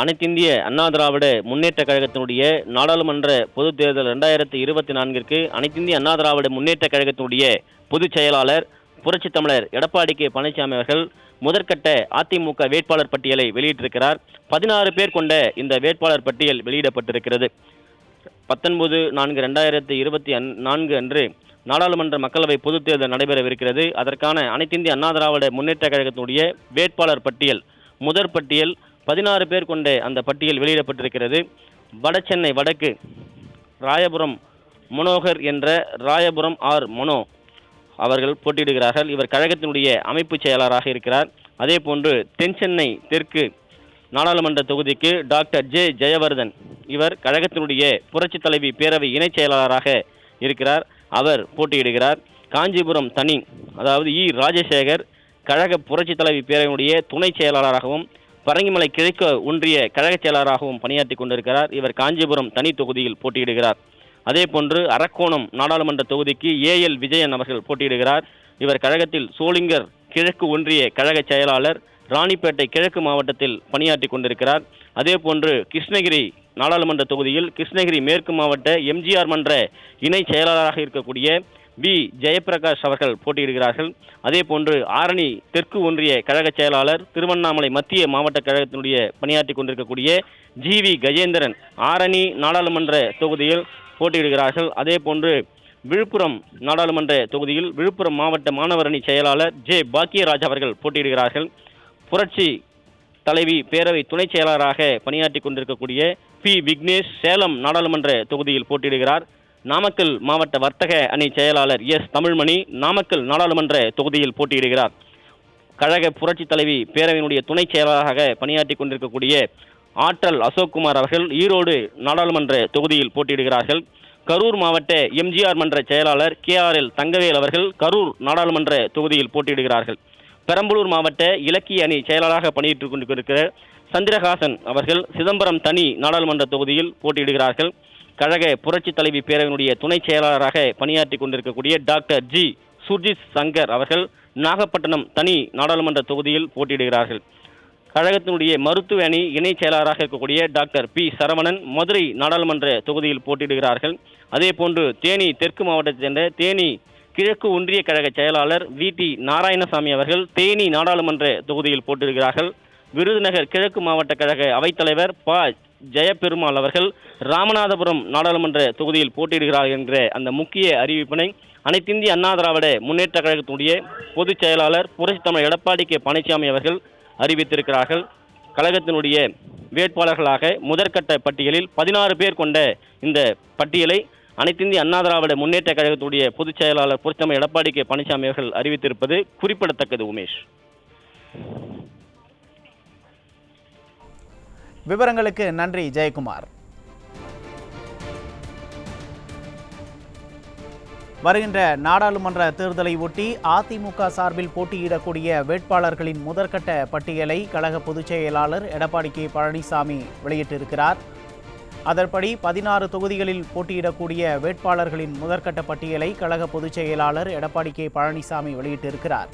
அனைத்திந்திய அண்ணா திராவிட முன்னேற்ற கழகத்தினுடைய நாடாளுமன்ற பொதுத் தேர்தல் 2024ற்கு அனைத்திந்திய அண்ணா திராவிட முன்னேற்ற கழகத்தினுடைய பொதுச் செயலாளர் புரட்சித் தமிழர் எடப்பாடி கே பழனிசாமி அவர்கள் முதற்கட்ட அதிமுக வேட்பாளர் பட்டியலை வெளியிட்டிருக்கிறார். 16 பேர் கொண்ட இந்த வேட்பாளர் பட்டியல் வெளியிடப்பட்டிருக்கிறது. 19/4/2024 அன்று நாடாளுமன்ற மக்களவை பொதுத் தேர்தல் நடைபெறவிருக்கிறது. அதற்கான அனைத்திந்திய அண்ணா திராவிட முன்னேற்ற கழகத்தினுடைய வேட்பாளர் பட்டியல் முதற் பட்டியல் 16 பேர் கொண்ட அந்த பட்டியல் வெளியிடப்பட்டிருக்கிறது. வடசென்னை வடக்கு ராயபுரம் மனோகர் என்ற ராயபுரம் ஆர் மனோ அவர்கள் போட்டியிடுகிறார்கள். இவர் கழகத்தினுடைய அமைப்பு செயலாளராக இருக்கிறார். அதே போன்று தென்சென்னை தெற்கு நாடாளுமன்ற தொகுதிக்கு டாக்டர் ஜே ஜெயவர்தன், இவர் கழகத்தினுடைய புரட்சி தலைவி பேரவை இணைச் செயலாளராக இருக்கிறார். அவர் போட்டியிடுகிறார். காஞ்சிபுரம் தனி அதாவது ராஜசேகர் கழக புரட்சி தலைவி பேரவையினுடைய துணை செயலாளராகவும் பரங்கிமலை கிழக்கு ஒன்றிய கழக செயலாளராகவும் பணியாற்றி கொண்டிருக்கிறார். இவர் காஞ்சிபுரம் தனி தொகுதியில் போட்டியிடுகிறார். அதே போன்று அரக்கோணம் நாடாளுமன்ற தொகுதிக்கு ஏஎல் விஜயன் அவர்கள் போட்டியிடுகிறார். இவர் கழகத்தில் சோளிங்கர் கிழக்கு ஒன்றிய கழக செயலாளர், ராணிப்பேட்டை கிழக்கு மாவட்டத்தில் பணியாற்றி கொண்டிருக்கிறார். அதே போன்று கிருஷ்ணகிரி நாடாளுமன்ற தொகுதியில் கிருஷ்ணகிரி மேற்கு மாவட்ட எம்ஜிஆர் மன்ற இணை செயலாளராக இருக்கக்கூடிய வி ஜெயபிரகாஷ் அவர்கள் போட்டியிடுகிறார்கள். அதே போன்று ஆரணி தெற்கு ஒன்றிய கழக செயலாளர், திருவண்ணாமலை மத்திய மாவட்ட கழகத்தினுடைய பணியாற்றி கொண்டிருக்கக்கூடிய ஜிவி கஜேந்திரன் ஆரணி நாடாளுமன்ற தொகுதியில் போட்டியிடுகிறார்கள். அதே போன்று விழுப்புரம் நாடாளுமன்ற தொகுதியில் விழுப்புரம் மாவட்ட மாணவர் அணி செயலாளர் ஜே பாக்கியராஜ் அவர்கள் போட்டியிடுகிறார்கள். புரட்சி தலைவி பேரவை துணை செயலாளராக பணியாற்றி கொண்டிருக்கக்கூடிய பி விக்னேஷ் சேலம் நாடாளுமன்ற தொகுதியில் போட்டியிடுகிறார். நாமக்கல் மாவட்ட வர்த்தக அணி செயலாளர் எஸ் தமிழ்மணி நாமக்கல் நாடாளுமன்ற தொகுதியில் போட்டியிடுகிறார். கழக புரட்சி தலைவி பேரவையினுடைய துணை செயலாளராக பணியாற்றி கொண்டிருக்கக்கூடிய ஆற்றல் அசோக்குமார் அவர்கள் ஈரோடு நாடாளுமன்ற தொகுதியில் போட்டியிடுகிறார்கள். கரூர் மாவட்ட எம்ஜிஆர் மன்ற செயலாளர் KRL தங்கவேல் அவர்கள் கரூர் நாடாளுமன்ற தொகுதியில் போட்டியிடுகிறார்கள். பெரம்பலூர் மாவட்ட இலக்கிய அணி செயலாளராக பணியாற்றிக் கொண்டிருக்கிற சந்திரகாசன் அவர்கள் சிதம்பரம் தனி நாடாளுமன்ற தொகுதியில் போட்டியிடுகிறார்கள். கழக புரட்சி தலைவி பேரவையினுடைய துணை செயலாளராக பணியாற்றி கொண்டிருக்கக்கூடிய டாக்டர் ஜி சுர்ஜித் சங்கர் அவர்கள் நாகப்பட்டினம் தனி நாடாளுமன்ற தொகுதியில் போட்டியிடுகிறார்கள். கழகத்தினுடைய மருத்துவ அணி இணை செயலாளராக இருக்கக்கூடிய டாக்டர் பி சரவணன் மதுரை நாடாளுமன்ற தொகுதியில் போட்டியிடுகிறார்கள். அதே போன்று தேனி தெற்கு மாவட்டத்தைச் சேர்ந்த தேனி கிழக்கு ஒன்றிய கழக செயலாளர் VT நாராயணசாமி அவர்கள் தேனி நாடாளுமன்ற தொகுதியில் போட்டியிடுகிறார்கள். விருதுநகர் கிழக்கு மாவட்ட கழக அவைத்தலைவர் ப ஜெயபெருமாள் அவர்கள் ராமநாதபுரம் நாடாளுமன்ற தொகுதியில் போட்டியிடுகிறார் என்ற அந்த முக்கிய அறிவிப்பினை அனைத்திந்திய அண்ணா திராவிட முன்னேற்ற கழகத்தினுடைய பொதுச் செயலாளர் புரட்சி தமிழர் எடப்பாடி கே பழனிசாமி அவர்கள் அறிவித்திருக்கிறார்கள். கழகத்தினுடைய வேட்பாளர்களாக முதற்கட்ட பட்டியலில் 16 பேர் கொண்ட இந்த பட்டியலை அனைத்திந்திய அண்ணா திராவிட முன்னேற்ற கழகத்துடைய பொதுச் செயலாளர் புரட்சி தமிழர் எடப்பாடி கே பழனிசாமி அவர்கள் அறிவித்திருப்பது குறிப்பிடத்தக்கது. உமேஷ், விவரங்களுக்கு நன்றி ஜெயக்குமார். வருகின்ற நாடாளுமன்ற தேர்தலை ஒட்டி அதிமுக சார்பில் போட்டியிடக்கூடிய வேட்பாளர்களின் முதற்கட்ட பட்டியலை கழக பொதுச் செயலாளர் எடப்பாடி கே பழனிசாமி வெளியிட்டிருக்கிறார். அதன்படி 16 தொகுதிகளில் போட்டியிடக்கூடிய வேட்பாளர்களின் முதற்கட்ட பட்டியலை கழக பொதுச் செயலாளர் எடப்பாடி கே பழனிசாமி வெளியிட்டிருக்கிறார்.